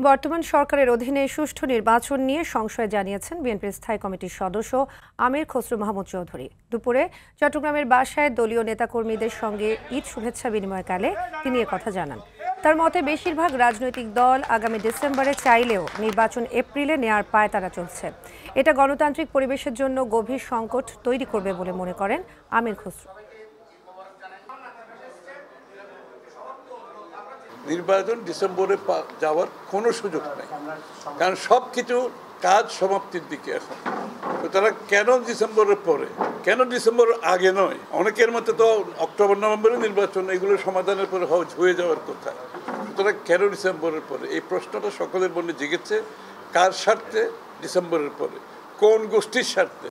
বর্তমান সরকারের অধীনে সুষ্ঠু নির্বাচন নিয়ে সংশয় জানিয়েছেন বিএনপির স্থায়ী কমিটির সদস্য আমির খসরু মাহমুদ চৌধুরী। দুপুরে চট্টগ্রামের বাসায় দলীয় নেতাকর্মীদের সঙ্গে ঈদ শুভেচ্ছা বিনিময়কালে তিনি কথা জানান। তার মতে বেশিরভাগ রাজনৈতিক দল আগামী ডিসেম্বরে চাইলেও নির্বাচন এপ্রিলে নেয়ার পায়তারা চলছে। এটা গণতান্ত্রিক পরিবেশের জন্য গভীর সংকট তৈরি করবে বলে মনে করেন আমির খসরু। নির্বাচন ডিসেম্বরে যাওয়ার কোনো সুযোগ নেই, কারণ সব কিছু কাজ সমাপ্তির দিকে এখন। সুতরাং কেন ডিসেম্বরের পরে, কেন ডিসেম্বরের আগে নয়? অনেকের মতে তো অক্টোবর নভেম্বরে নির্বাচন, এগুলো সমাধানের পরে হয়ে যাওয়ার কথা। সুতরাং কেন ডিসেম্বরের পরে? এই প্রশ্নটা সকলের মনে জেগেছে। কার স্বার্থে ডিসেম্বরের পরে? কোন গোষ্ঠীর স্বার্থে?